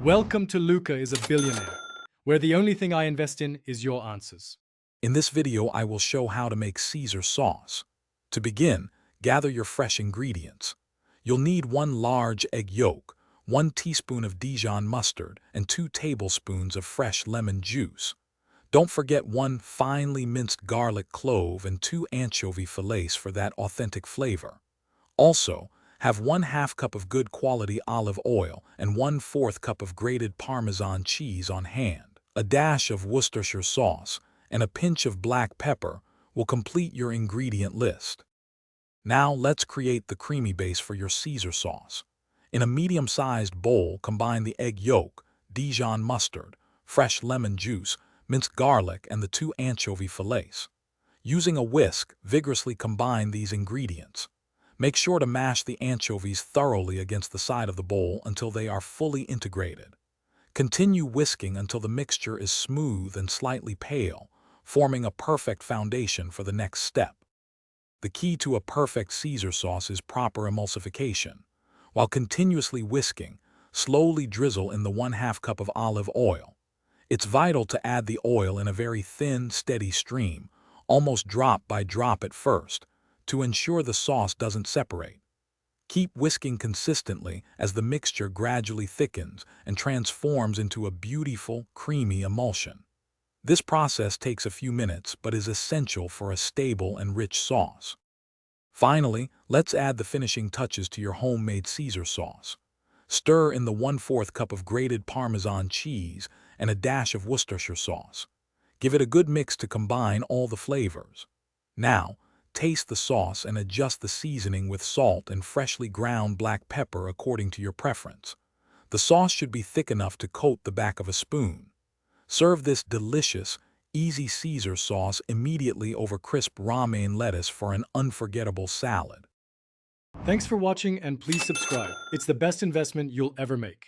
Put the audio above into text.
Welcome to Luca is a Billionaire, where the only thing I invest in is your answers. In this video, I will show how to make Caesar sauce. To begin, gather your fresh ingredients. You'll need 1 large egg yolk, 1 teaspoon of Dijon mustard, and 2 tablespoons of fresh lemon juice. Don't forget 1 finely minced garlic clove and 2 anchovy fillets for that authentic flavor. Also, have 1/2 cup of good quality olive oil and 1/4 cup of grated Parmesan cheese on hand. A dash of Worcestershire sauce and a pinch of black pepper will complete your ingredient list. Now let's create the creamy base for your Caesar sauce. In a medium-sized bowl, combine the egg yolk, Dijon mustard, fresh lemon juice, minced garlic, and the 2 anchovy fillets. Using a whisk, vigorously combine these ingredients. Make sure to mash the anchovies thoroughly against the side of the bowl until they are fully integrated. Continue whisking until the mixture is smooth and slightly pale, forming a perfect foundation for the next step. The key to a perfect Caesar sauce is proper emulsification. While continuously whisking, slowly drizzle in the 1/2 cup of olive oil. It's vital to add the oil in a very thin, steady stream, almost drop by drop at first, to ensure the sauce doesn't separate. Keep whisking consistently as the mixture gradually thickens and transforms into a beautiful, creamy emulsion. This process takes a few minutes but is essential for a stable and rich sauce. Finally, let's add the finishing touches to your homemade Caesar sauce. Stir in the 1/4 cup of grated Parmesan cheese and a dash of Worcestershire sauce. Give it a good mix to combine all the flavors. Now, taste the sauce and adjust the seasoning with salt and freshly ground black pepper according to your preference. The sauce should be thick enough to coat the back of a spoon. Serve this delicious, easy Caesar sauce immediately over crisp romaine lettuce for an unforgettable salad. Thanks for watching and please subscribe. It's the best investment you'll ever make.